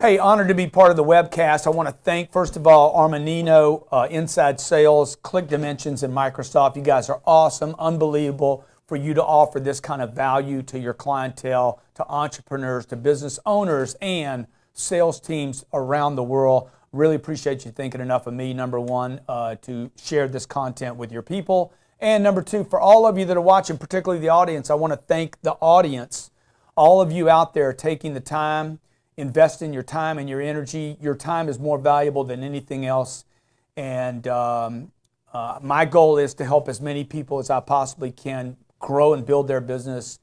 Hey, honored to be part of the webcast. I want to thank, first of all, Armanino, Inside Sales, Click Dimensions, and Microsoft. You guys are awesome, unbelievable for you to offer this kind of value to your clientele, to entrepreneurs, to business owners, and sales teams around the world. Really appreciate you thinking enough of me, number one, to share this content with your people. And number two, for all of you that are watching, particularly the audience, I want to thank the audience, all of you out there taking the time, investing your time and your energy. Your time is more valuable than anything else. And my goal is to help as many people as I possibly can grow and build their business.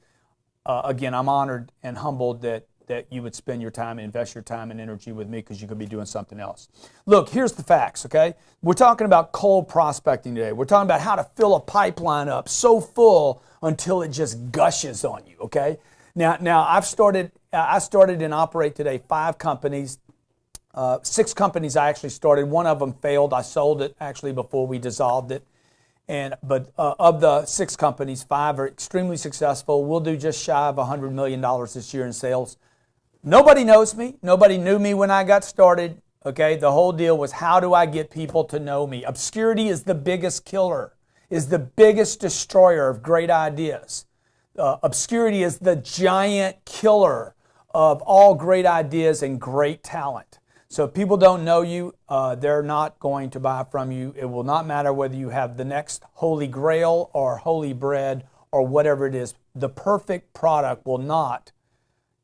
Again, I'm honored and humbled that you would spend your time and invest your time and energy with me, because you could be doing something else. Look, here's the facts, okay? We're talking about cold prospecting today. We're talking about how to fill a pipeline up so full until it just gushes on you, okay? Now I started and operate today 5 companies. 6 companies I actually started. One of them failed. I sold it actually before we dissolved it. But of the 6 companies, 5 are extremely successful. We'll do just shy of $100 million this year in sales. Nobody knows me. Nobody knew me when I got started. Okay, the whole deal was, how do I get people to know me? Obscurity is the biggest killer, is the biggest destroyer of great ideas. Obscurity is the giant killer of all great ideas and great talent. So if people don't know you, they're not going to buy from you. It will not matter whether you have the next holy grail or holy bread or whatever it is. The perfect product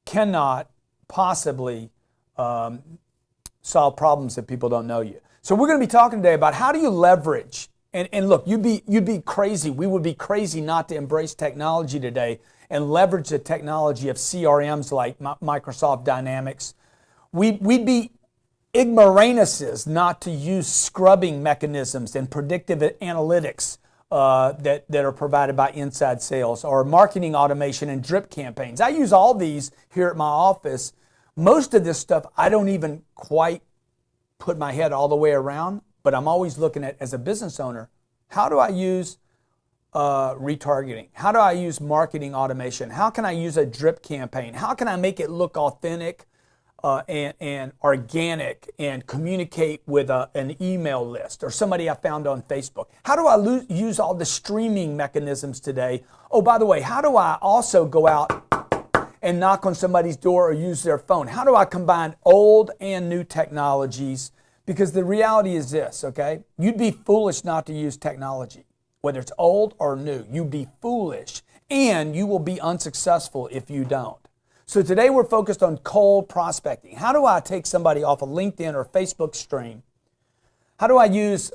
cannot possibly solve problems if people don't know you. So we're going to be talking today about how do you leverage. And look, you'd be crazy. We would be crazy not to embrace technology today and leverage the technology of CRMs like Microsoft Dynamics. We'd be ignoramuses not to use scrubbing mechanisms and predictive analytics that are provided by Inside Sales, or marketing automation and drip campaigns. I use all these here at my office. Most of this stuff I don't even quite put my head all the way around, but I'm always looking at, as a business owner, how do I use retargeting? How do I use marketing automation? How can I use a drip campaign? How can I make it look authentic and organic and communicate with an email list or somebody I found on Facebook? How do I use all the streaming mechanisms today? Oh, by the way, how do I also go out and knock on somebody's door or use their phone? How do I combine old and new technologies? Because the reality is this, okay? You'd be foolish not to use technology, whether it's old or new. You'd be foolish, and you will be unsuccessful if you don't. So today we're focused on cold prospecting. How do I take somebody off a LinkedIn or Facebook stream? How do I use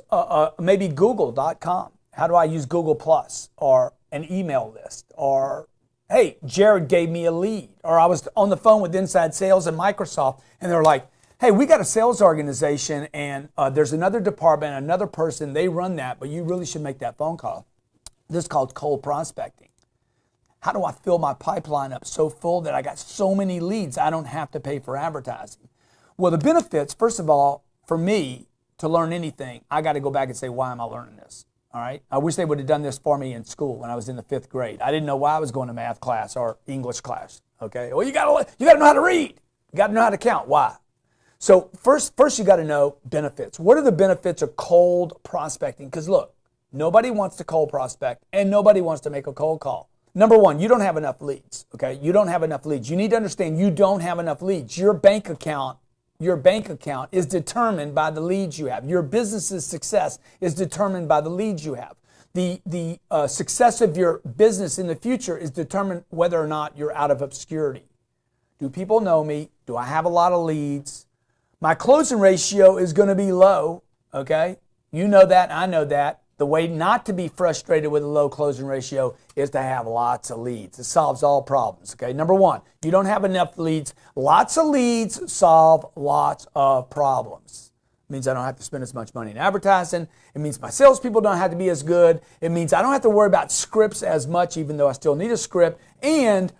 maybe Google.com? How do I use Google Plus or an email list? Or, hey, Jared gave me a lead. Or I was on the phone with Inside Sales and Microsoft, and they're like, hey, we got a sales organization, and there's another department, another person, they run that, but you really should make that phone call. This is called cold prospecting. How do I fill my pipeline up so full that I got so many leads I don't have to pay for advertising? Well, the benefits, first of all, for me to learn anything, I got to go back and say, why am I learning this? All right. I wish they would have done this for me in school when I was in the 5th grade. I didn't know why I was going to math class or English class. Okay. Well, you got to know how to read. You got to know how to count. Why? So first you got to know benefits. What are the benefits of cold prospecting? Because look, nobody wants to cold prospect, and nobody wants to make a cold call. Number one, you don't have enough leads, okay? You don't have enough leads. You need to understand you don't have enough leads. Your bank account is determined by the leads you have. Your business's success is determined by the leads you have. The success of your business in the future is determined whether or not you're out of obscurity. Do people know me? Do I have a lot of leads? My closing ratio is going to be low, okay? You know that, I know that. The way not to be frustrated with a low closing ratio is to have lots of leads. It solves all problems, okay? Number one, you don't have enough leads. Lots of leads solve lots of problems. It means I don't have to spend as much money in advertising. It means my salespeople don't have to be as good. It means I don't have to worry about scripts as much, even though I still need a script. And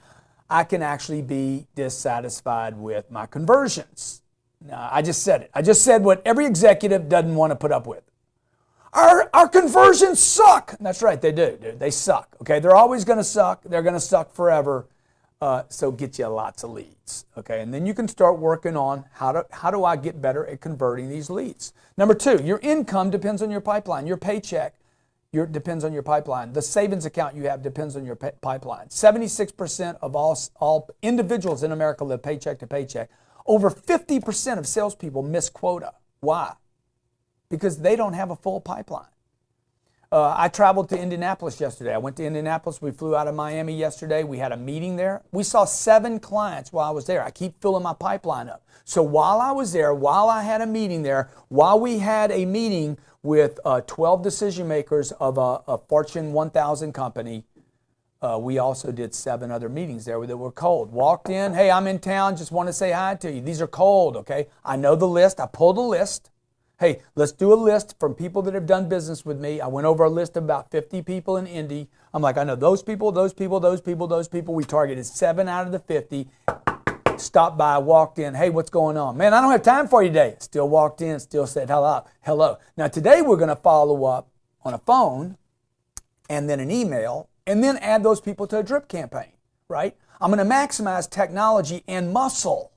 I can actually be dissatisfied with my conversions. Now, I just said it. I just said what every executive doesn't want to put up with. Our conversions suck. That's right, they do, dude. They suck, okay? They're always going to suck. They're going to suck forever. So get you lots of leads, okay? And then you can start working on how do I get better at converting these leads. Number two, your income depends on your pipeline. Your paycheck depends on your pipeline. The savings account you have depends on your pipeline. 76% of all individuals in America live paycheck to paycheck. Over 50% of salespeople miss quota. Why? Because they don't have a full pipeline. I traveled to Indianapolis yesterday. I went to Indianapolis. We flew out of Miami yesterday. We had a meeting there. We saw 7 clients while I was there. I keep filling my pipeline up. So while I was there, while I had a meeting there, while we had a meeting with 12 decision makers of a Fortune 1000 company, we also did 7 other meetings there that were cold. Walked in, hey, I'm in town, just want to say hi to you. These are cold, okay? I know the list. I pulled a list. Hey, let's do a list from people that have done business with me. I went over a list of about 50 people in Indy. I'm like, I know those people, those people, those people, those people. We targeted 7 out of the 50. Stopped by, walked in. Hey, what's going on? Man, I don't have time for you today. Still walked in, still said hello. Hello. Now, today we're going to follow up on a phone and then an email and then add those people to a drip campaign, right? I'm going to maximize technology and muscle.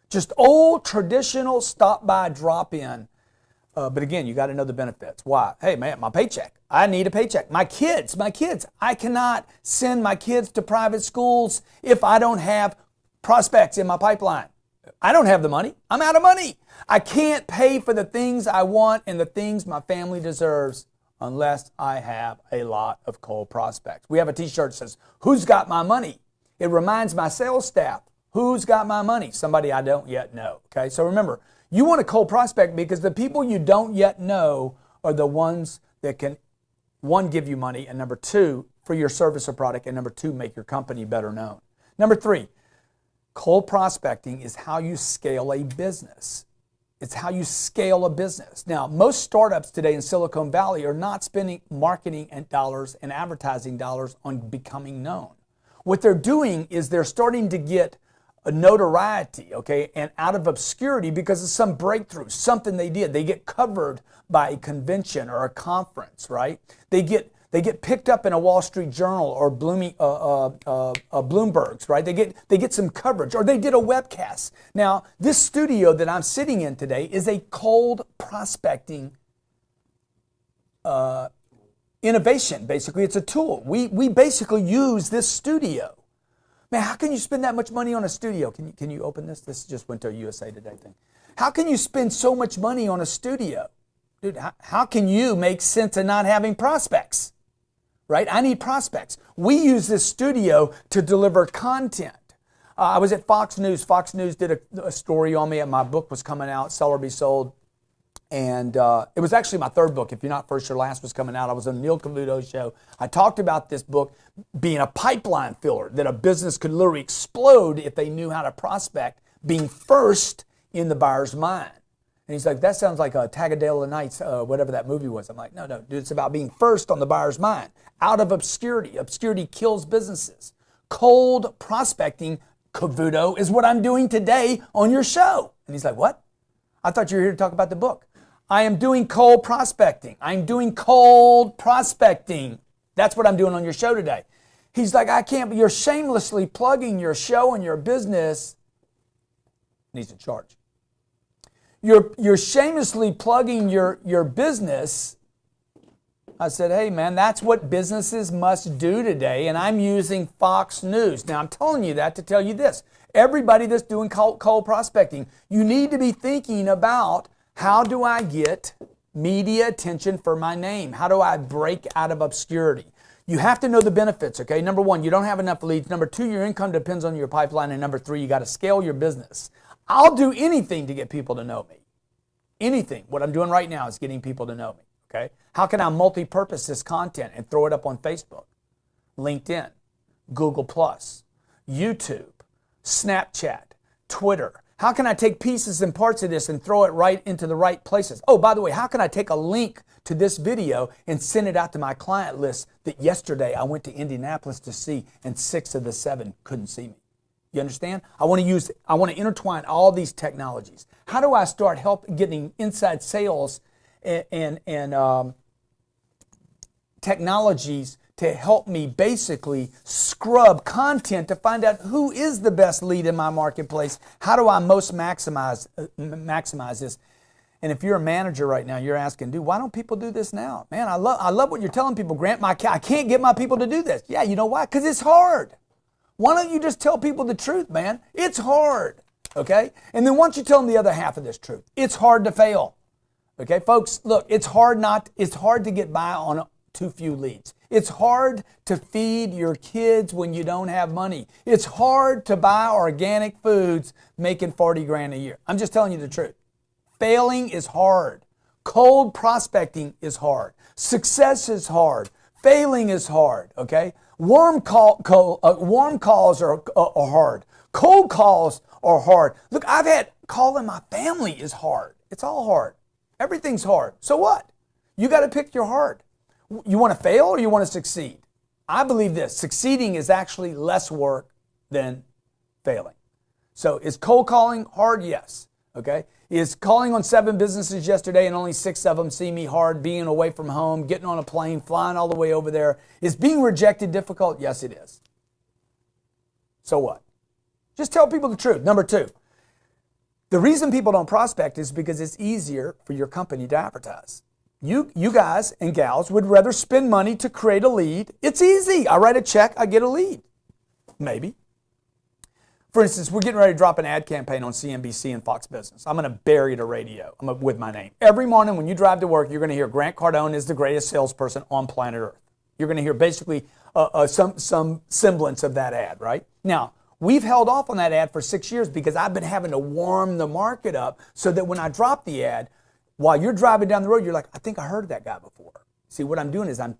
Just old traditional stop by, drop in. But again, you got to know the benefits. Why? Hey, man, my paycheck. I need a paycheck. My kids. I cannot send my kids to private schools if I don't have prospects in my pipeline. I don't have the money. I'm out of money. I can't pay for the things I want and the things my family deserves unless I have a lot of cold prospects. We have a t-shirt that says, who's got my money? It reminds my sales staff, who's got my money? Somebody I don't yet know. Okay, so remember, you want a cold prospect because the people you don't yet know are the ones that can, 1, give you money, and number 2, for your service or product, and number 2, make your company better known. Number 3, cold prospecting is how you scale a business. It's how you scale a business. Now, most startups today in Silicon Valley are not spending marketing and dollars and advertising dollars on becoming known. What they're doing is they're starting to get a notoriety, okay, and out of obscurity because of some breakthrough, something they did. They get covered by a convention or a conference, right? They get picked up in a Wall Street Journal or Bloomberg's, right? They get some coverage, or they did a webcast. Now, this studio that I'm sitting in today is a cold prospecting innovation. Basically, it's a tool. We basically use this studio. Man, how can you spend that much money on a studio? Can you open this? This just went to a USA Today thing. How can you spend so much money on a studio? Dude, how can you make sense of not having prospects? Right? I need prospects. We use this studio to deliver content. I was at Fox News. Fox News did a story on me, and my book was coming out, Sell or Be Sold. And it was actually my 3rd book. If You're Not First, Your Last was coming out. I was on Neil Cavuto's show. I talked about this book being a pipeline filler, that a business could literally explode if they knew how to prospect, being first in the buyer's mind. And he's like, that sounds like a Tagadale Nights, whatever that movie was. I'm like, no, dude, it's about being first on the buyer's mind. Out of obscurity. Obscurity kills businesses. Cold prospecting, Cavuto, is what I'm doing today on your show. And he's like, what? I thought you were here to talk about the book. I am doing cold prospecting. I'm doing cold prospecting. That's what I'm doing on your show today. He's like, I can't, you're shamelessly plugging your show and your business. Needs to charge. You're shamelessly plugging your business. I said, hey man, that's what businesses must do today, and I'm using Fox News. Now I'm telling you that to tell you this. Everybody that's doing cold prospecting, you need to be thinking about, how do I get media attention for my name? How do I break out of obscurity? You have to know the benefits, okay? Number 1, you don't have enough leads. Number 2, your income depends on your pipeline. And number 3, you got to scale your business. I'll do anything to get people to know me. Anything. What I'm doing right now is getting people to know me, okay? How can I multi-purpose this content and throw it up on Facebook, LinkedIn, Google+, YouTube, Snapchat, Twitter? How can I take pieces and parts of this and throw it right into the right places? Oh, by the way, how can I take a link to this video and send it out to my client list that yesterday I went to Indianapolis to see and 6 of the 7 couldn't see me? You understand? I want to intertwine all these technologies. How do I start getting inside sales and technologies to help me basically scrub content to find out who is the best lead in my marketplace. How do I most maximize this? And if you're a manager right now, you're asking, dude, why don't people do this now? Man, I love what you're telling people, Grant. I can't get my people to do this. Yeah, you know why? Because it's hard. Why don't you just tell people the truth, man? It's hard, okay? And then once you tell them the other half of this truth, it's hard to fail. Okay, folks, look, it's hard to get by on too few leads. It's hard to feed your kids when you don't have money. It's hard to buy organic foods making 40 grand a year. I'm just telling you the truth. Failing is hard. Cold prospecting is hard. Success is hard. Failing is hard, okay? Warm calls are hard. Cold calls are hard. Look, calling my family is hard. It's all hard. Everything's hard. So what? You got to pick your heart. You want to fail or you want to succeed? I believe this. Succeeding is actually less work than failing. So is cold calling hard? Yes. Okay. Is calling on 7 businesses yesterday and only 6 of them see me hard, being away from home, getting on a plane, flying all the way over there? Is being rejected difficult? Yes, it is. So what? Just tell people the truth. Number 2. The reason people don't prospect is because it's easier for your company to advertise. You guys and gals would rather spend money to create a lead. It's easy. I write a check, I get a lead. Maybe. For instance, we're getting ready to drop an ad campaign on CNBC and Fox Business. I'm going to bury the radio with my name. Every morning when you drive to work, you're going to hear Grant Cardone is the greatest salesperson on planet Earth. You're going to hear basically some semblance of that ad, right? Now, we've held off on that ad for 6 years because I've been having to warm the market up so that when I drop the ad, while you're driving down the road, you're like, I think I heard that guy before. See, what I'm doing is I'm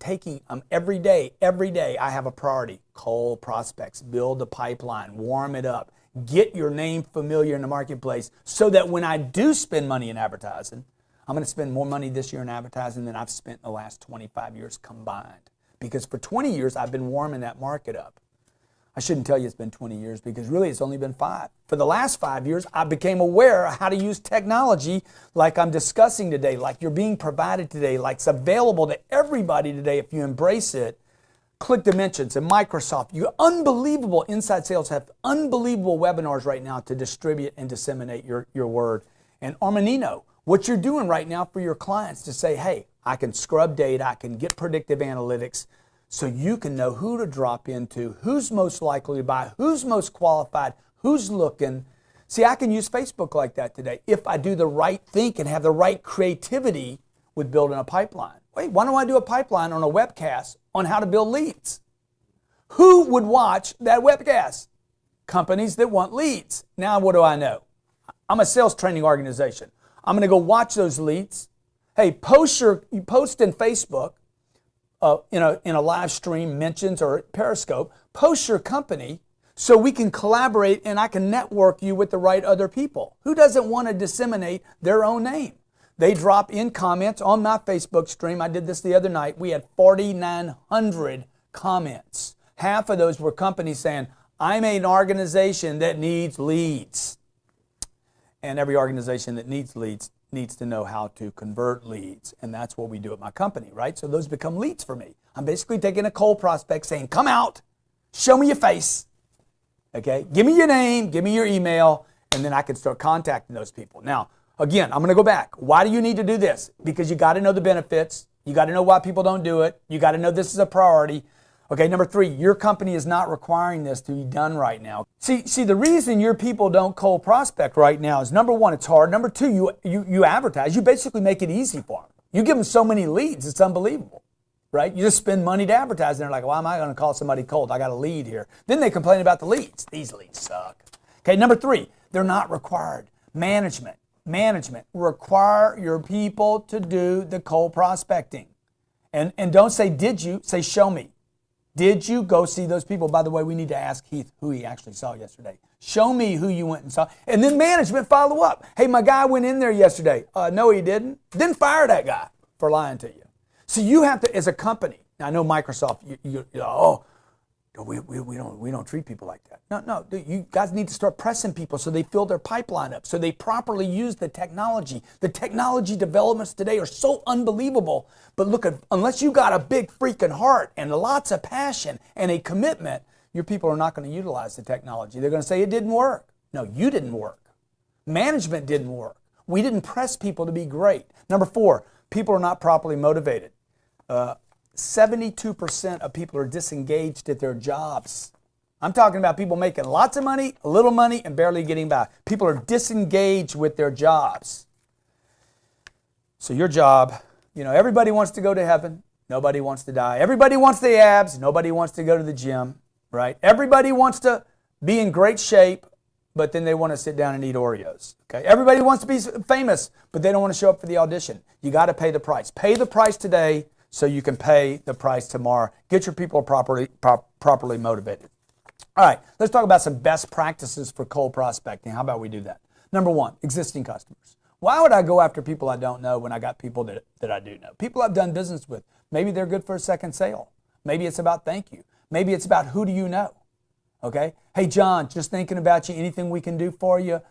every day, I have a priority. Cold prospects, build the pipeline, warm it up, get your name familiar in the marketplace so that when I do spend money in advertising, I'm going to spend more money this year in advertising than I've spent in the last 25 years combined. Because for 20 years, I've been warming that market up. I shouldn't tell you it's been 20 years because really it's only been 5. For the last 5 years, I became aware of how to use technology like I'm discussing today, like you're being provided today, like it's available to everybody today if you embrace it. Click Dimensions and Microsoft. Unbelievable inside sales have unbelievable webinars right now to distribute and disseminate your word. And Armanino, what you're doing right now for your clients to say, hey, I can scrub data, I can get predictive analytics, so you can know who to drop into, who's most likely to buy, who's most qualified, who's looking. See, I can use Facebook like that today if I do the right thing and have the right creativity with building a pipeline. Wait, why don't I do a pipeline on a webcast on how to build leads? Who would watch that webcast? Companies that want leads. Now, what do I know? I'm a sales training organization. I'm going to go watch those leads. Hey, post in Facebook. In a live stream, mentions, or Periscope, post your company so we can collaborate and I can network you with the right other people. Who doesn't want to disseminate their own name? They drop in comments on my Facebook stream. I did this the other night. We had 4,900 comments. Half of those were companies saying, I'm an organization that needs leads. And every organization that needs leads needs to know how to convert leads. And that's what we do at my company, right? So those become leads for me. I'm basically taking a cold prospect saying, come out, show me your face, okay? Give me your name, give me your email, and then I can start contacting those people. Now, again, I'm going to go back. Why do you need to do this? Because you got to know the benefits. You got to know why people don't do it. You got to know this is a priority. Okay, number 3, your company is not requiring this to be done right now. See, the reason your people don't cold prospect right now is number 1, it's hard. Number 2, you advertise. You basically make it easy for them. You give them so many leads, it's unbelievable, right? You just spend money to advertise, and they're like, why am I going to call somebody cold? I got a lead here. Then they complain about the leads. These leads suck. Okay, number 3, they're not required. Management require your people to do the cold prospecting. And don't say, did you? Say, show me. Did you go see those people? By the way, we need to ask Heath who he actually saw yesterday. Show me who you went and saw. And then management follow up. Hey, my guy went in there yesterday. No, he didn't. Then fire that guy for lying to you. So you have to, as a company, now I know Microsoft, We don't treat people like that. No, you guys need to start pressing people so they fill their pipeline up, so they properly use the technology. The technology developments today are so unbelievable. But look, unless you got a big freaking heart and lots of passion and a commitment, your people are not going to utilize the technology. They're going to say it didn't work. No, you didn't work. Management didn't work. We didn't press people to be great. Number 4, people are not properly motivated. 72% of people are disengaged at their jobs. I'm talking about people making lots of money, a little money, and barely getting by. People are disengaged with their jobs. So your job, everybody wants to go to heaven. Nobody wants to die. Everybody wants the abs. Nobody wants to go to the gym, right? Everybody wants to be in great shape, but then they want to sit down and eat Oreos. Okay? Everybody wants to be famous, but they don't want to show up for the audition. You got to pay the price. Pay the price today so you can pay the price tomorrow. Get your people properly motivated. All right, let's talk about some best practices for cold prospecting. How about we do that? Number 1, existing customers. Why would I go after people I don't know when I got people that I do know? People I've done business with. Maybe they're good for a second sale. Maybe it's about thank you. Maybe it's about who do you know? Okay? Hey, John, just thinking about you. Anything we can do for you?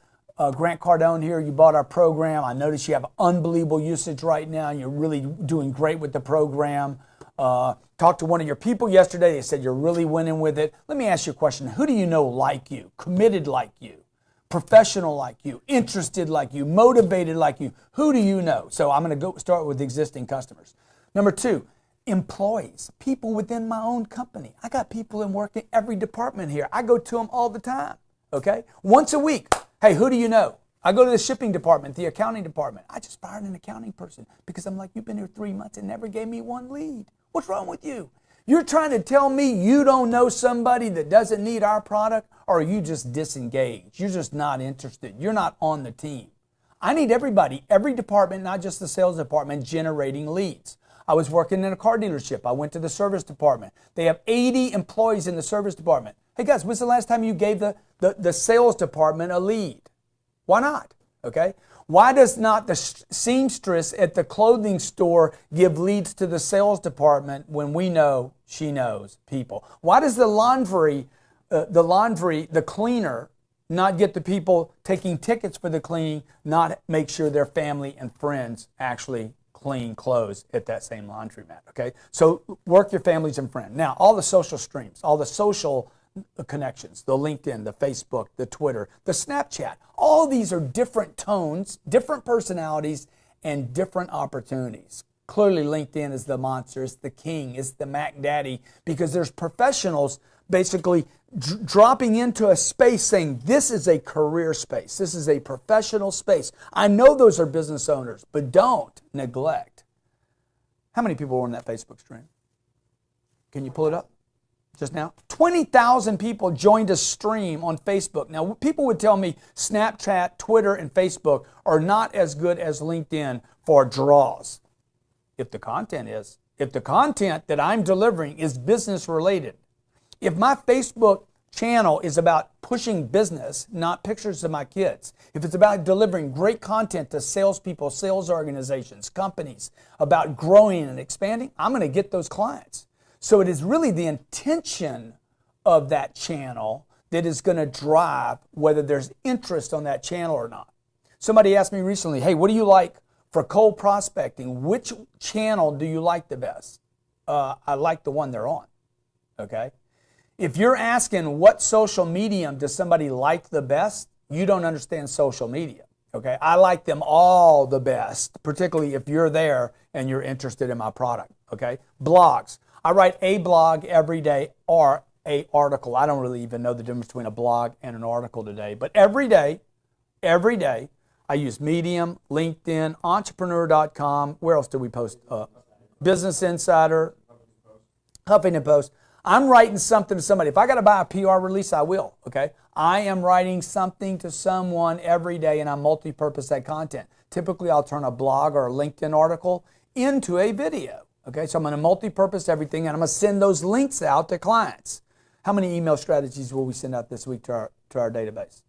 Grant Cardone here. You bought our program. I notice you have unbelievable usage right now. You're really doing great with the program. Talked to one of your people yesterday. They said you're really winning with it. Let me ask you a question. Who do you know like you, committed like you, professional like you, interested like you, motivated like you? Who do you know? So I'm going to start with existing customers. Number 2, employees, people within my own company. I got people in work in every department here. I go to them all the time. Okay? Once a week. Hey, who do you know? I go to the shipping department, the accounting department. I just fired an accounting person because I'm like, you've been here 3 months and never gave me one lead. What's wrong with you? You're trying to tell me you don't know somebody that doesn't need our product, or are you just disengaged? You're just not interested. You're not on the team. I need everybody, every department, not just the sales department, generating leads. I was working in a car dealership. I went to the service department. They have 80 employees in the service department. Hey guys, when's the last time you gave the sales department a lead? Why not? Okay? Why does not the seamstress at the clothing store give leads to the sales department when we know she knows people? Why does the cleaner not get the people taking tickets for the cleaning, not make sure their family and friends actually clean clothes at that same laundromat? Okay? So work your families and friends. Now, all the social streams, all the social connections, the LinkedIn, the Facebook, the Twitter, the Snapchat, all these are different tones, different personalities, and different opportunities. Clearly, LinkedIn is the monster, it's the king, it's the Mac Daddy, because there's professionals basically dropping into a space saying, this is a career space, this is a professional space. I know those are business owners, but don't neglect. How many people were on that Facebook stream? Can you pull it up? Just now, 20,000 people joined a stream on Facebook. Now, people would tell me Snapchat, Twitter, and Facebook are not as good as LinkedIn for draws. If the content is, if the content that I'm delivering is business related, if my Facebook channel is about pushing business, not pictures of my kids, if it's about delivering great content to salespeople, sales organizations, companies, about growing and expanding, I'm going to get those clients. So it is really the intention of that channel that is going to drive whether there's interest on that channel or not. Somebody asked me recently, hey, what do you like for cold prospecting? Which channel do you like the best? I like the one they're on, okay? If you're asking what social medium does somebody like the best, you don't understand social media, okay? I like them all the best, particularly if you're there and you're interested in my product, okay? Blogs. I write a blog every day or an article. I don't really even know the difference between a blog and an article today. But every day, I use Medium, LinkedIn, Entrepreneur.com. Where else do we post? Business Insider, Huffington Post. I'm writing something to somebody. If I got to buy a PR release, I will, okay? I am writing something to someone every day, and I multi-purpose that content. Typically, I'll turn a blog or a LinkedIn article into a video. Okay, so I'm going to multi-purpose everything, and I'm going to send those links out to clients. How many email strategies will we send out this week to our database?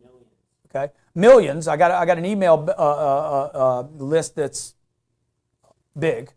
Millions. Okay, millions. I got an email list that's big.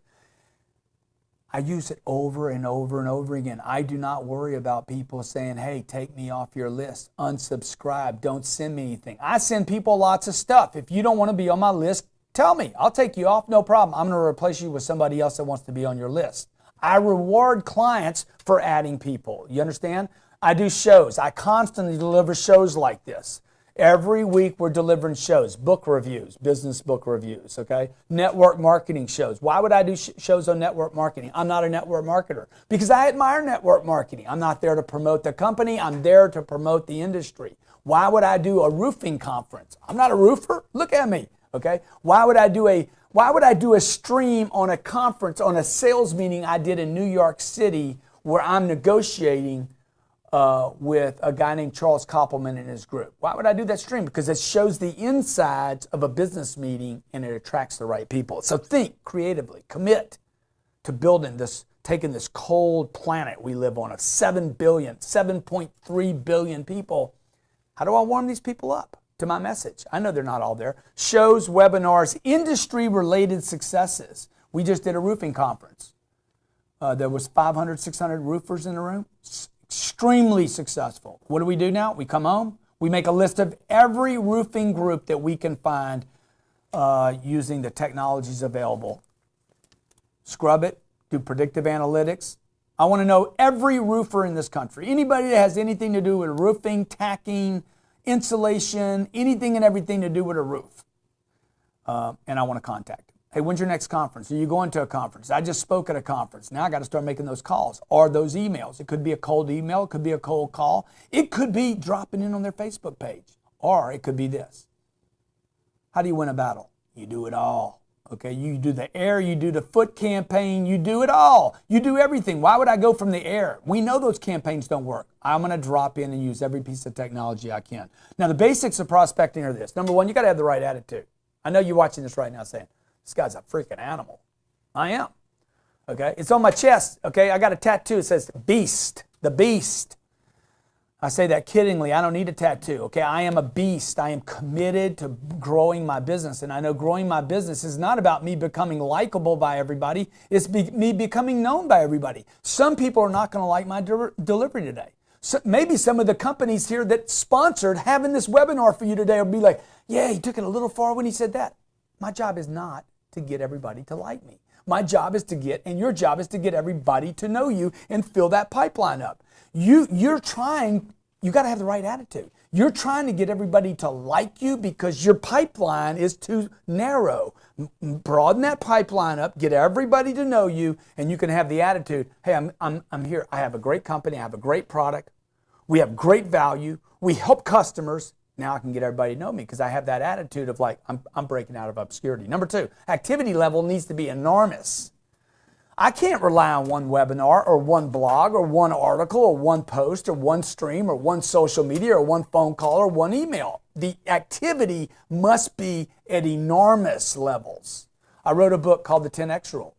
I use it over and over and over again. I do not worry about people saying, hey, take me off your list, unsubscribe, don't send me anything. I send people lots of stuff. If you don't want to be on my list, tell me. I'll take you off, no problem. I'm going to replace you with somebody else that wants to be on your list. I reward clients for adding people. You understand? I do shows. I constantly deliver shows like this. Every week we're delivering shows, book reviews, business book reviews, okay? Network marketing shows. Why would I do shows on network marketing? I'm not a network marketer because I admire network marketing. I'm not there to promote the company. I'm there to promote the industry. Why would I do a roofing conference? I'm not a roofer. Look at me, okay? Why would I do a stream on a conference, on a sales meeting I did in New York City where I'm negotiating with a guy named Charles Koppelman and his group? Why would I do that stream? Because it shows the insides of a business meeting and it attracts the right people. So think creatively, commit to building this, taking this cold planet we live on of 7.3 billion people. How do I warm these people up to my message? I know they're not all there. Shows, webinars, industry-related successes. We just did a roofing conference. There was 500, 600 roofers in the room. Extremely successful. What do we do now? We come home. We make a list of every roofing group that we can find using the technologies available. Scrub it. Do predictive analytics. I want to know every roofer in this country. Anybody that has anything to do with roofing, tacking, insulation, anything and everything to do with a roof. And I want to contact them. Hey, when's your next conference? Are you going to a conference? I just spoke at a conference. Now I got to start making those calls or those emails. It could be a cold email. It could be a cold call. It could be dropping in on their Facebook page. Or it could be this. How do you win a battle? You do it all. Okay, you do the air, you do the foot campaign, you do it all. You do everything. Why would I go from the air? We know those campaigns don't work. I'm going to drop in and use every piece of technology I can. Now, the basics of prospecting are this. Number one, you got to have the right attitude. I know you're watching this right now saying, this guy's a freaking animal. I am. Okay, it's on my chest. Okay, I got a tattoo. It says beast, the beast. I say that kiddingly. I don't need a tattoo. Okay, I am a beast. I am committed to growing my business. And I know growing my business is not about me becoming likable by everybody. It's me becoming known by everybody. Some people are not going to like my delivery today. So maybe some of the companies here that sponsored having this webinar for you today will be like, yeah, he took it a little far when he said that. My job is not to get everybody to like me. My job is to get, and your job is to get everybody to know you and fill that pipeline up. You're trying, you got to have the right attitude. You're trying to get everybody to like you because your pipeline is too narrow. Broaden that pipeline up, get everybody to know you, and you can have the attitude, hey, I'm here. I have a great company. I have a great product. We have great value. We help customers. Now I can get everybody to know me because I have that attitude of like, I'm breaking out of obscurity. Number two, activity level needs to be enormous. I can't rely on one webinar or one blog or one article or one post or one stream or one social media or one phone call or one email. The activity must be at enormous levels. I wrote a book called The 10X Rule.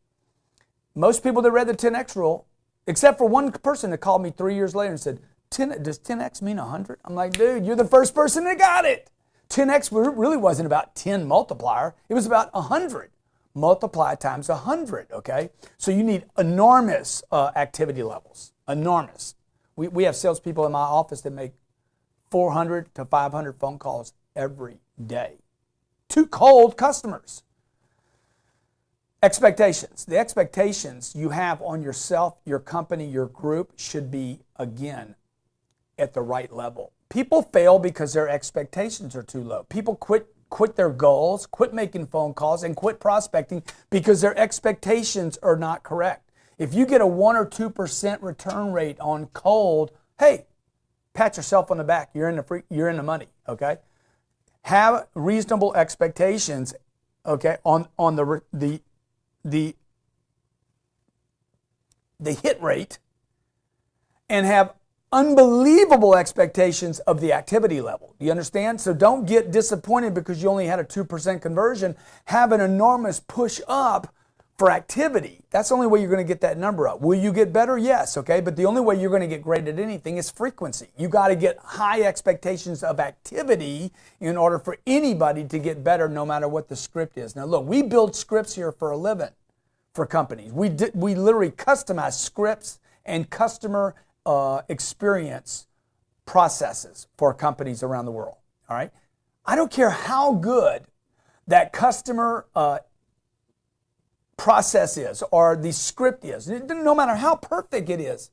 Most people that read the 10X Rule, except for one person that called me 3 years later and said, does 10X mean 100? I'm like, dude, you're the first person that got it. 10X really wasn't about 10 multiplier. It was about 100. Multiply times 100, okay? So you need enormous activity levels, enormous. We have salespeople in my office that make 400 to 500 phone calls every day to cold customers. Expectations. The expectations you have on yourself, your company, your group should be, again, at the right level. People fail because their expectations are too low. People quit their goals, quit making phone calls, and quit prospecting because their expectations are not correct. If you get a 1 or 2% return rate on cold, hey, pat yourself on the back. You're in the money, okay? Have reasonable expectations, okay, on the hit rate, and have unbelievable expectations of the activity level. Do you understand? So don't get disappointed because you only had a 2% conversion. Have an enormous push up for activity. That's the only way you're going to get that number up. Will you get better? Yes, okay? But the only way you're going to get great at anything is frequency. You got to get high expectations of activity in order for anybody to get better no matter what the script is. Now look, we build scripts here for a living. for companies. We literally customize scripts and customer experience processes for companies around the world. All right. I don't care how good that customer process is or the script is. No matter how perfect it is,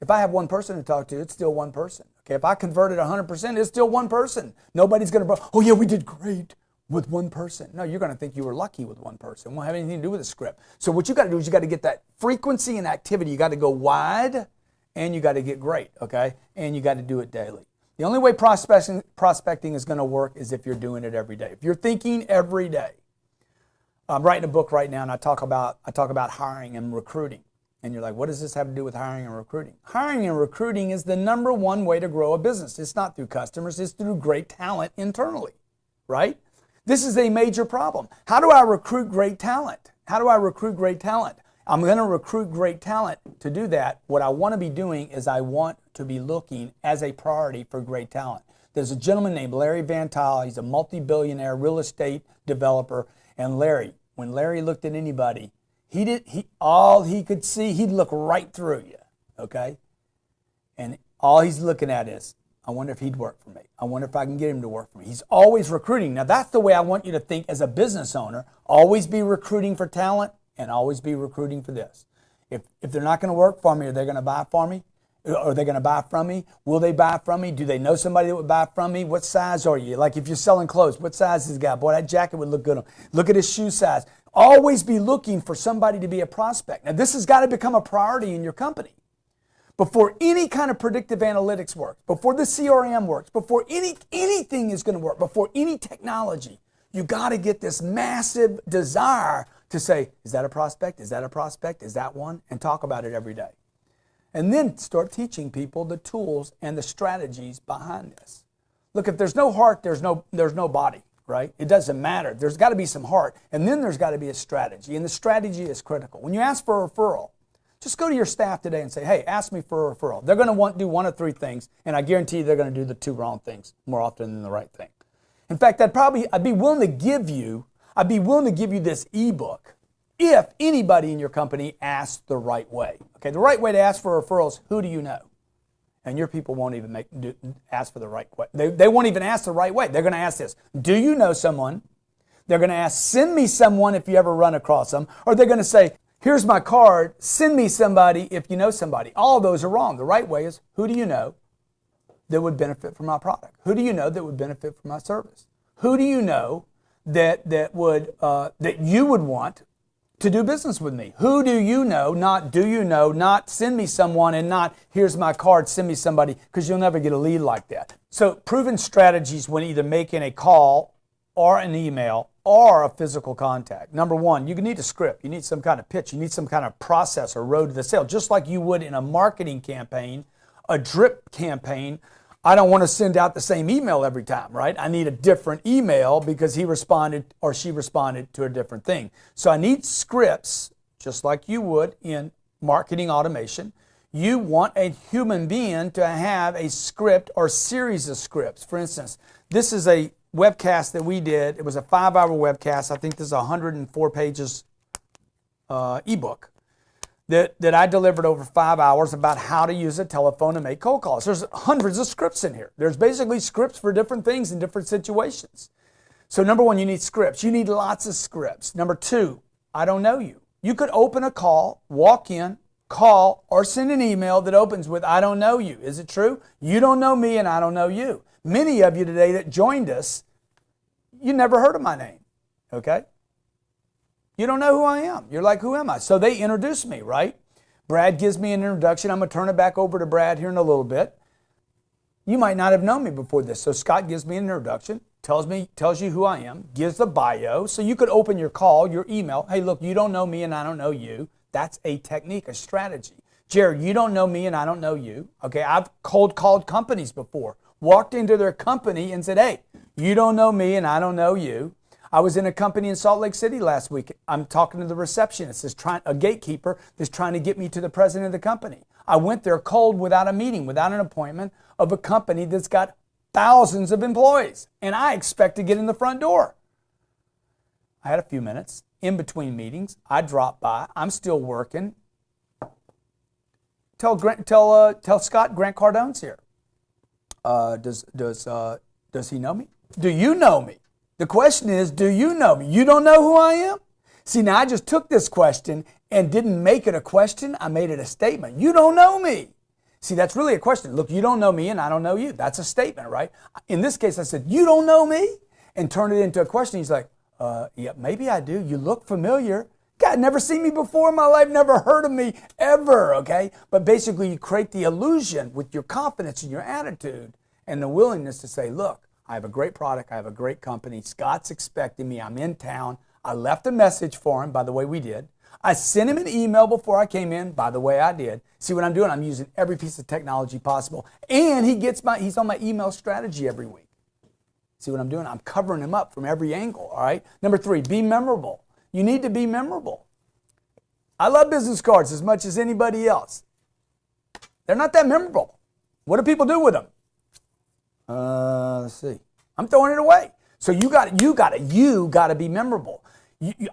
if I have one person to talk to, it's still one person. Okay, if I converted 100%, it's still one person. Nobody's going to, oh yeah, we did great with one person. No, you're going to think you were lucky with one person. It won't have anything to do with the script. So what you got to do is you got to get that frequency and activity. You got to go wide and you got to get great, okay? And you got to do it daily. The only way prospecting is going to work is if you're doing it every day. If you're thinking every day. I'm writing a book right now and I talk about hiring and recruiting. And you're like, what does this have to do with hiring and recruiting? Hiring and recruiting is the number one way to grow a business. It's not through customers, it's through great talent internally, right? This is a major problem. How do I recruit great talent? How do I recruit great talent? I'm going to recruit great talent. To do that, what I want to be doing is I want to be looking as a priority for great talent. There's a gentleman named Larry Van Tuyl. He's a multi-billionaire real estate developer. And Larry, when Larry looked at anybody, all he could see, he'd look right through you, okay? And all he's looking at is, I wonder if he'd work for me. I wonder if I can get him to work for me. He's always recruiting. Now, that's the way I want you to think as a business owner. Always be recruiting for talent and always be recruiting for this. If they're not going to work for me, are they going to buy for me? Are they going to buy from me? Will they buy from me? Do they know somebody that would buy from me? What size are you? Like if you're selling clothes, what size is this guy? Boy, that jacket would look good on him. Look at his shoe size. Always be looking for somebody to be a prospect. Now, this has got to become a priority in your company. Before any kind of predictive analytics works, before the CRM works, before anything is going to work, before any technology, you got to get this massive desire to say, is that a prospect? Is that a prospect? Is that one? And talk about it every day. And then start teaching people the tools and the strategies behind this. Look, if there's no heart, there's no body. Right? It doesn't matter. There's got to be some heart. And then there's got to be a strategy. And the strategy is critical. When you ask for a referral, just go to your staff today and say, hey, ask me for a referral. They're going to do one of three things. And I guarantee you they're going to do the two wrong things more often than the right thing. In fact, I'd be willing to give you this ebook if anybody in your company asked the right way. Okay, the right way to ask for referrals, who do you know? And your people won't even ask for the right way. They won't even ask the right way. They're going to ask this, do you know someone? They're going to ask, send me someone if you ever run across them. Or they're going to say, here's my card, send me somebody if you know somebody. All of those are wrong. The right way is, who do you know that would benefit from my product? Who do you know that would benefit from my service? Who do you know that you would want to do business with me? Who do you know, not do you know, not send me someone and not here's my card, send me somebody, because you'll never get a lead like that. So proven strategies when either making a call or an email or a physical contact. Number one, you need a script. You need some kind of pitch. You need some kind of process or road to the sale, just like you would in a marketing campaign, a drip campaign. I don't want to send out the same email every time, right? I need a different email because he responded or she responded to a different thing. So I need scripts, just like you would in marketing automation. You want a human being to have a script or series of scripts. For instance, this is a webcast that we did. It was a 5-hour webcast. I think this is a 104 pages ebook. That I delivered over 5 hours about how to use a telephone to make cold calls. There's hundreds of scripts in here. There's basically scripts for different things in different situations. So number one, you need scripts. You need lots of scripts. Number two, I don't know you. You could open a call, walk in, call, or send an email that opens with, I don't know you. Is it true? You don't know me and I don't know you. Many of you today that joined us, you never heard of my name, okay? You don't know who I am. You're like, who am I? So they introduce me, right? Brad gives me an introduction. I'm going to turn it back over to Brad here in a little bit. You might not have known me before this. So Scott gives me an introduction, tells you who I am, gives the bio. So you could open your call, your email. Hey, look, you don't know me and I don't know you. That's a technique, a strategy. Jared, you don't know me and I don't know you. Okay, I've cold called companies before. Walked into their company and said, hey, you don't know me and I don't know you. I was in a company in Salt Lake City last week. I'm talking to the receptionist, a gatekeeper that's trying to get me to the president of the company. I went there cold without a meeting, without an appointment of a company that's got thousands of employees. And I expect to get in the front door. I had a few minutes. in between meetings, I drop by. I'm still working. Tell Scott Grant Cardone's here. Does he know me? Do you know me? The question is, do you know me? You don't know who I am? See, now I just took this question and didn't make it a question. I made it a statement. You don't know me. See, that's really a question. Look, you don't know me and I don't know you. That's a statement, right? In this case, I said, you don't know me? And turned it into a question. He's like, yeah, maybe I do. You look familiar. God, never seen me before in my life, never heard of me ever, okay? But basically, you create the illusion with your confidence and your attitude and the willingness to say, look, I have a great product. I have a great company. Scott's expecting me. I'm in town. I left a message for him, by the way we did. I sent him an email before I came in, by the way I did. See what I'm doing? I'm using every piece of technology possible. And he's on my email strategy every week. See what I'm doing? I'm covering him up from every angle, all right? Number 3, be memorable. You need to be memorable. I love business cards as much as anybody else. They're not that memorable. What do people do with them? Let's see. I'm throwing it away. So you got to be memorable.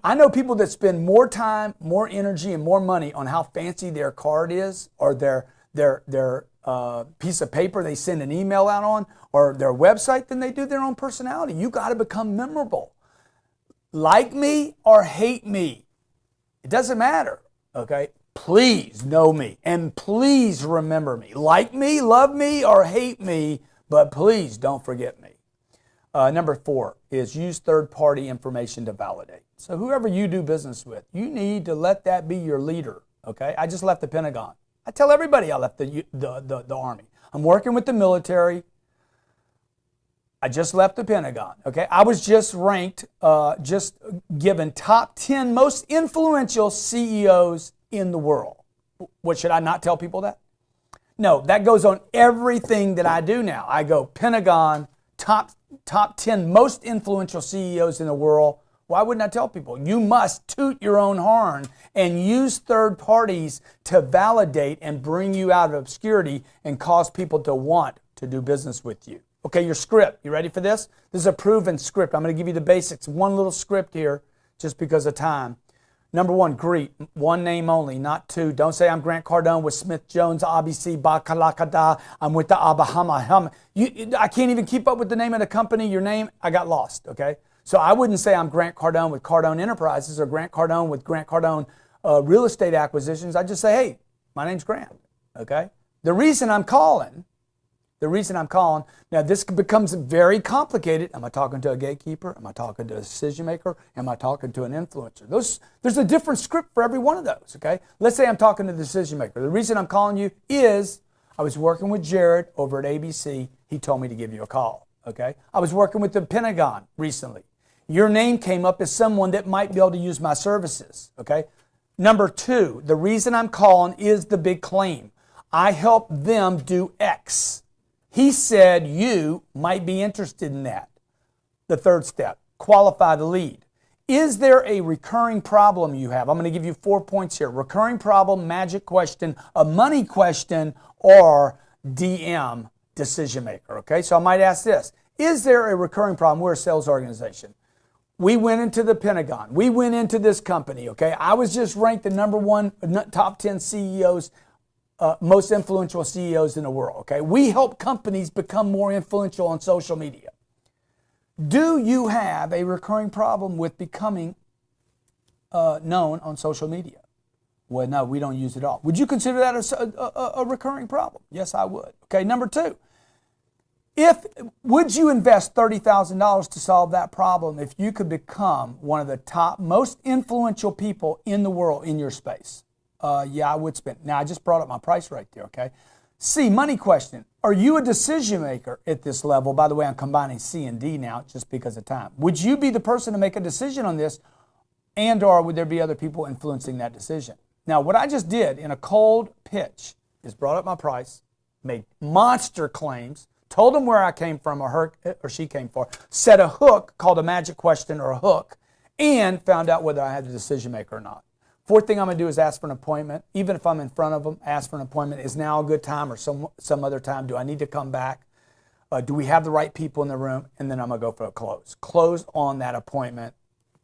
I know people that spend more time, more energy, and more money on how fancy their card is, or their piece of paper they send an email out on, or their website, than they do their own personality. You got to become memorable. Like me or hate me, it doesn't matter. Okay, please know me and please remember me. Like me, love me, or hate me, but please don't forget me. Number 4 is use third-party information to validate. So whoever you do business with, you need to let that be your leader, okay? I just left the Pentagon. I tell everybody I left the Army. I'm working with the military. I just left the Pentagon, okay? I was just ranked, just given top 10 most influential CEOs in the world. What, should I not tell people that? No, that goes on everything that I do now. I go Pentagon, top 10 most influential CEOs in the world. Why wouldn't I tell people? You must toot your own horn and use third parties to validate and bring you out of obscurity and cause people to want to do business with you. Okay, your script. You ready for this? This is a proven script. I'm going to give you the basics. One little script here just because of time. Number 1, greet. One name only, not 2. Don't say I'm Grant Cardone with Smith Jones, ABC, Bakalakada. I'm with the Abahama. I can't even keep up with the name of the company, your name. I got lost, okay? So I wouldn't say I'm Grant Cardone with Cardone Enterprises or Grant Cardone with Grant Cardone Real Estate Acquisitions. I just say, hey, my name's Grant, okay? The reason I'm calling, now this becomes very complicated. Am I talking to a gatekeeper? Am I talking to a decision maker? Am I talking to an influencer? There's a different script for every one of those, okay? Let's say I'm talking to the decision maker. The reason I'm calling you is I was working with Jared over at ABC. He told me to give you a call, okay? I was working with the Pentagon recently. Your name came up as someone that might be able to use my services, okay? Number 2, the reason I'm calling is the big claim. I help them do X. He said you might be interested in that. The 3rd step, qualify the lead. Is there a recurring problem you have? I'm going to give you 4 points here. Recurring problem, magic question, a money question, or DM, decision maker. Okay, so I might ask this. Is there a recurring problem? We're a sales organization. We went into the Pentagon. We went into this company, okay? I was just ranked the number 1 top 10 CEOs, most influential CEOs in the world, okay? We help companies become more influential on social media. Do you have a recurring problem with becoming known on social media? Well, no, we don't use it all. Would you consider that a recurring problem? Yes, I would. Okay, number 2. Would you invest $30,000 to solve that problem if you could become one of the top most influential people in the world in your space? Yeah, I would spend. Now, I just brought up my price right there, okay? C, money question. Are you a decision maker at this level? By the way, I'm combining C and D now just because of time. Would you be the person to make a decision on this, and or would there be other people influencing that decision? Now, what I just did in a cold pitch is brought up my price, made monster claims, told them where I came from or she came from, set a hook called a magic question or a hook, and found out whether I had a decision maker or not. 4th thing I'm going to do is ask for an appointment. Even if I'm in front of them, ask for an appointment. Is now a good time or some other time? Do I need to come back? Do we have the right people in the room? And then I'm going to go for a close. Close on that appointment.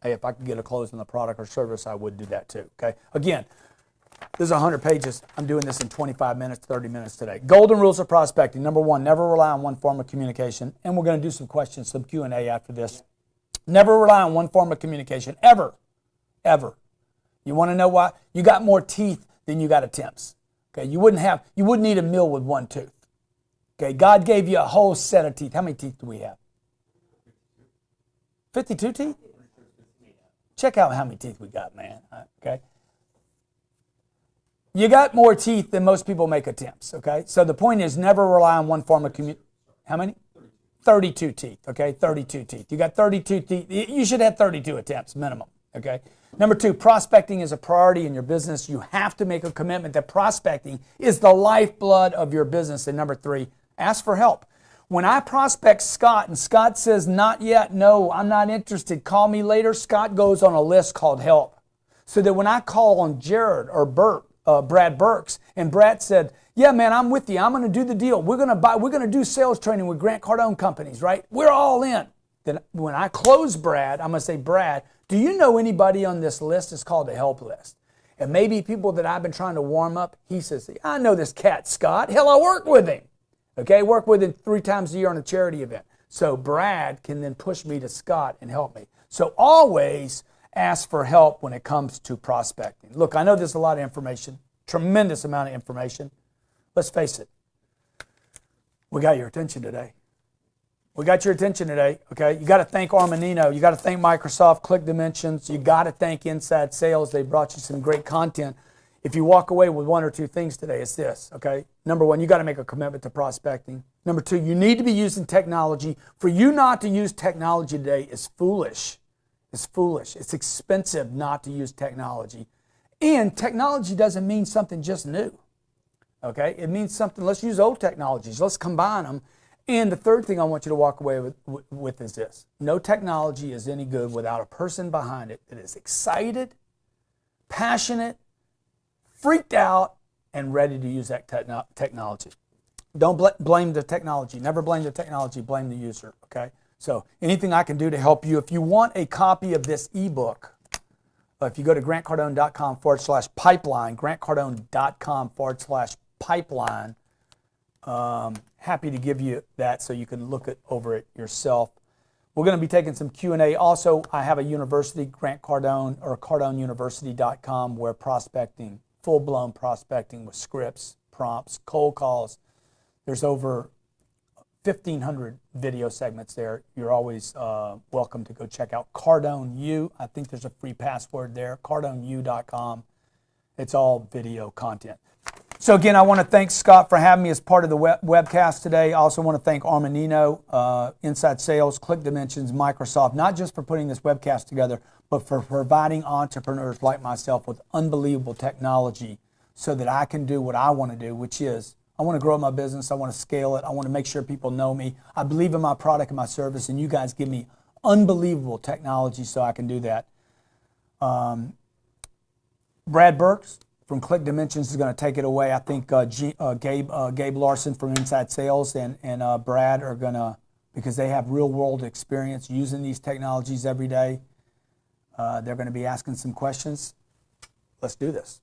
Hey, if I could get a close on the product or service, I would do that too. Okay. Again, this is 100 pages. I'm doing this in 25 minutes, 30 minutes today. Golden rules of prospecting. Number one, never rely on one form of communication. And we're going to do some questions, some Q&A after this. Never rely on one form of communication, ever, ever. You want to know why? You got more teeth than you got attempts. Okay, you wouldn't eat a meal with one tooth. Okay, God gave you a whole set of teeth. How many teeth do we have? 52 teeth? Check out how many teeth we got, man. Okay. You got more teeth than most people make attempts, okay? So the point is never rely on one form of communication. How many? 32 teeth, okay? 32 teeth. You got 32 teeth. You should have 32 attempts minimum, okay? Number two, prospecting is a priority in your business. You have to make a commitment that prospecting is the lifeblood of your business. And number three, ask for help. When I prospect Scott and Scott says, not yet, no, I'm not interested, call me later, Scott goes on a list called help. So that when I call on Jared or Brad Burks, and Brad said, yeah, man, I'm with you. I'm going to do the deal. We're going to do sales training with Grant Cardone companies, right? We're all in. Then when I close Brad, I'm going to say, Brad, do you know anybody on this list? It's called the help list. And maybe people that I've been trying to warm up, he says, I know this cat, Scott. Hell, I work with him. Okay, work with him 3 times a year on a charity event. So Brad can then push me to Scott and help me. So always ask for help when it comes to prospecting. Look, I know there's a lot of information, tremendous amount of information. Let's face it, we got your attention today. We got your attention today, okay? You got to thank Armanino. You got to thank Microsoft, Click Dimensions. You got to thank Inside Sales. They brought you some great content. If you walk away with 1 or 2 things today, it's this, okay? Number one, you got to make a commitment to prospecting. Number two, you need to be using technology. For you not to use technology today is foolish. It's foolish. It's expensive not to use technology. And technology doesn't mean something just new, okay? It means something, let's use old technologies. Let's combine them. And the third thing I want you to walk away with is this. No technology is any good without a person behind it that is excited, passionate, freaked out, and ready to use that technology. Don't blame the technology. Never blame the technology. Blame the user, okay? So anything I can do to help you. If you want a copy of this ebook, if you go to grantcardone.com/pipeline, grantcardone.com/pipeline, happy to give you that so you can look over it yourself. We're going to be taking some Q&A. Also, I have a university, Grant Cardone, or CardoneUniversity.com, where prospecting, full-blown prospecting with scripts, prompts, cold calls. There's over 1,500 video segments there. You're always welcome to go check out Cardone U. I think there's a free password there, CardoneU.com. It's all video content. So again, I want to thank Scott for having me as part of the webcast today. I also want to thank Armanino, Inside Sales, Click Dimensions, Microsoft, not just for putting this webcast together, but for providing entrepreneurs like myself with unbelievable technology so that I can do what I want to do, which is I want to grow my business. I want to scale it. I want to make sure people know me. I believe in my product and my service, and you guys give me unbelievable technology so I can do that. Brad Burks from Click Dimensions is going to take it away. I think Gabe Larson from Inside Sales and Brad are going to, because they have real world experience using these technologies every day, they're going to be asking some questions. Let's do this.